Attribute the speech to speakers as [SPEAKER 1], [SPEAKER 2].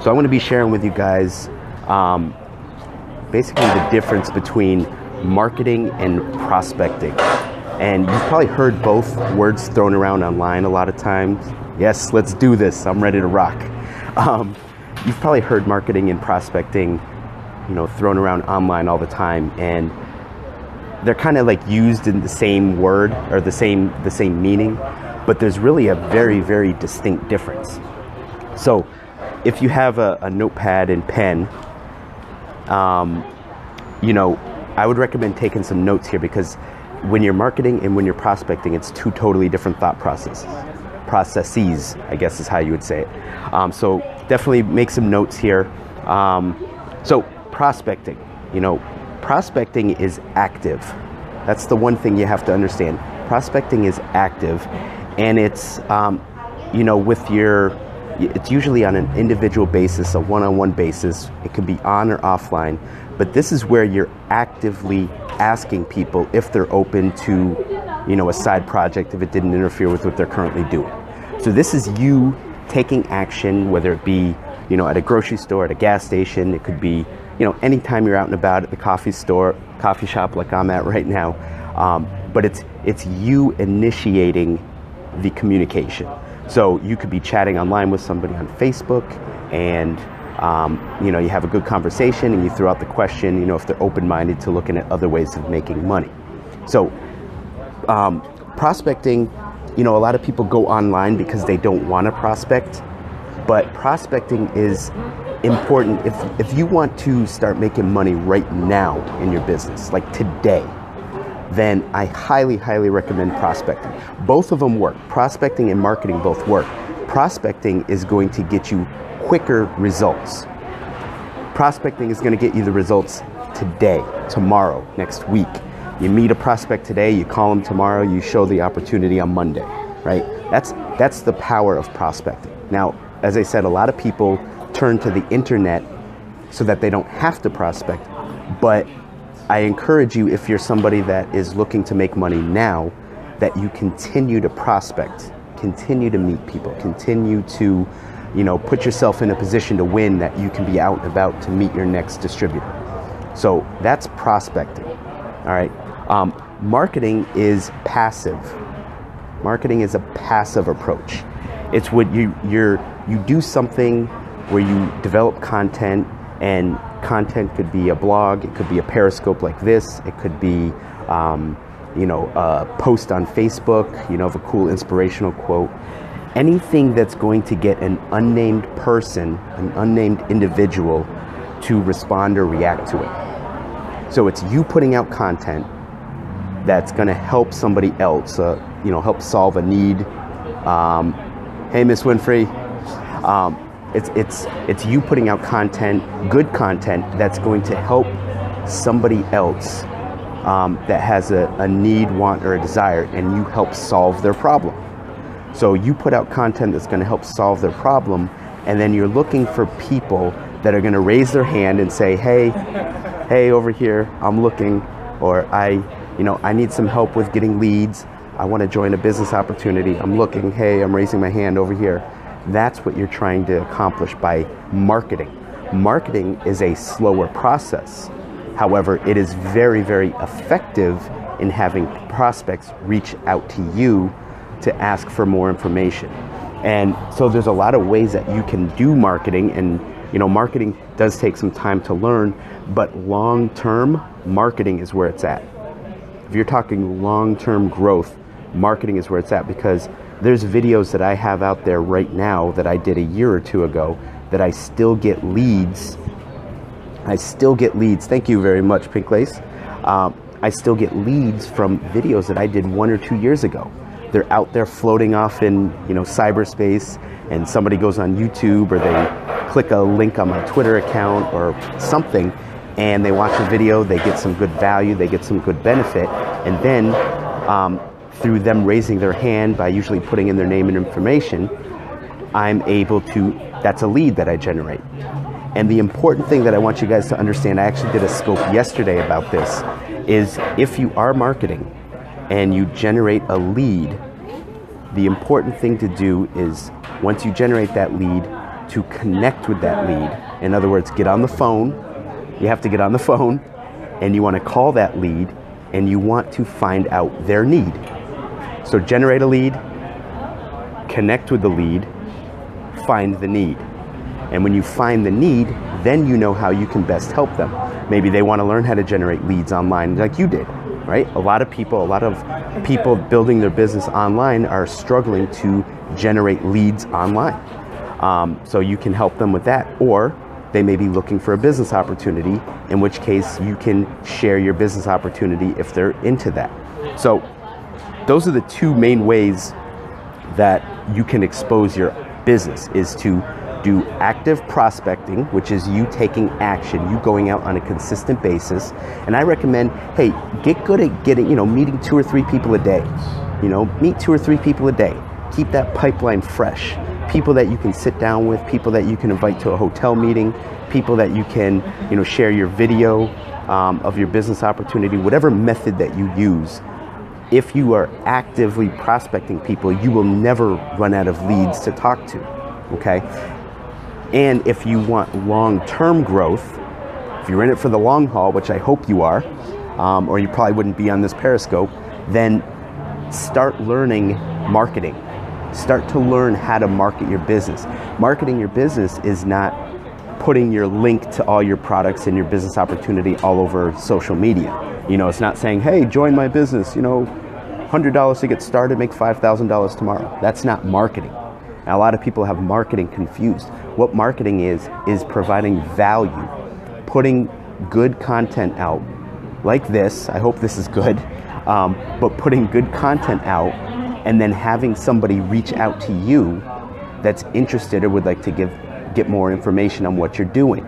[SPEAKER 1] So I'm going to be sharing with you guys basically the difference between marketing and prospecting. And you've probably heard both words thrown around online a lot of times. Yes, let's do this. I'm ready to rock. You've probably heard marketing and prospecting, thrown around online all the time, and they're kind of like used in the same word or the same meaning, but there's really a very, very distinct difference. So if you have a notepad and pen, I would recommend taking some notes here, because when you're marketing and when you're prospecting, it's two totally different thought processes, I guess is how you would say it. So definitely make some notes here. So prospecting, prospecting is active. That's the one thing you have to understand. Prospecting is active, and it's, it's usually on an individual basis, a one-on-one basis. It can be on or offline, but this is where you're actively asking people if they're open to, a side project, if it didn't interfere with what they're currently doing. So this is you taking action, whether it be, at a grocery store, at a gas station. It could be, anytime you're out and about at the coffee shop like I'm at right now. But it's you initiating the communication. So you could be chatting online with somebody on Facebook, and you have a good conversation, and you throw out the question, if they're open-minded to looking at other ways of making money. So prospecting, a lot of people go online because they don't want to prospect, but prospecting is important if you want to start making money right now in your business, like today. Then I highly, highly recommend prospecting. Both of them work. Prospecting and marketing both work. Prospecting is going to get you quicker results. Prospecting is going to get you the results today, tomorrow, next week. You meet a prospect today, you call them tomorrow, you show the opportunity on Monday, right? That's the power of prospecting. Now, as I said, a lot of people turn to the internet so that they don't have to prospect, but I encourage you, if you're somebody that is looking to make money now, that you continue to prospect, continue to meet people, continue to, put yourself in a position to win, that you can be out and about to meet your next distributor. So that's prospecting, all right? Marketing is passive. Marketing is a passive approach. It's what you do something where you develop content, and content could be a blog, it could be a Periscope like this, it could be, a post on Facebook, of a cool inspirational quote. Anything that's going to get an unnamed person, an unnamed individual to respond or react to it. So it's you putting out content that's going to help somebody else, help solve a need. Hey, Miss Winfrey. It's you putting out content, good content, that's going to help somebody else that has a need, want, or a desire, and you help solve their problem. So you put out content that's going to help solve their problem, and then you're looking for people that are going to raise their hand and say, hey, over here, I'm looking, or I need some help with getting leads. I want to join a business opportunity. I'm looking, hey, I'm raising my hand over here. That's what you're trying to accomplish by marketing. Marketing is a slower process. However, it is very, very effective in having prospects reach out to you to ask for more information. And so there's a lot of ways that you can do marketing, and marketing does take some time to learn, but long-term marketing is where it's at. If you're talking long-term growth, marketing is where it's at, because there's videos that I have out there right now that I did a year or two ago that I still get leads. Thank you very much, Pink Lace. I still get leads from videos that I did 1 or 2 years ago. They're out there floating off in, cyberspace, and somebody goes on YouTube, or they click a link on my Twitter account or something, and they watch a video, they get some good value, they get some good benefit, and then through them raising their hand by usually putting in their name and information, I'm able to, that's a lead that I generate. And the important thing that I want you guys to understand, I actually did a scope yesterday about this, is if you are marketing and you generate a lead, the important thing to do is, once you generate that lead, to connect with that lead. In other words, get on the phone. You have to get on the phone, and you want to call that lead, and you want to find out their need. So generate a lead, connect with the lead, find the need. And when you find the need, then you know how you can best help them. Maybe they want to learn how to generate leads online like you did, right? A lot of people building their business online are struggling to generate leads online. So you can help them with that. Or they may be looking for a business opportunity, in which case you can share your business opportunity if they're into that. So those are the two main ways that you can expose your business, is to do active prospecting, which is you taking action, you going out on a consistent basis. And I recommend, hey, get good at meeting 2 or 3 people a day. Meet 2 or 3 people a day. Keep that pipeline fresh. People that you can sit down with, people that you can invite to a hotel meeting, people that you can, share your video of your business opportunity, whatever method that you use. If you are actively prospecting people, you will never run out of leads to talk to, okay? And if you want long-term growth, if you're in it for the long haul, which I hope you are, or you probably wouldn't be on this Periscope, then start learning marketing. Start to learn how to market your business. Marketing your business is not putting your link to all your products and your business opportunity all over social media. It's not saying, hey, join my business, $100 to get started, make $5,000 tomorrow. That's not marketing. Now, a lot of people have marketing confused. What marketing is providing value, putting good content out like this. I hope this is good, but putting good content out and then having somebody reach out to you that's interested or would like to get more information on what you're doing.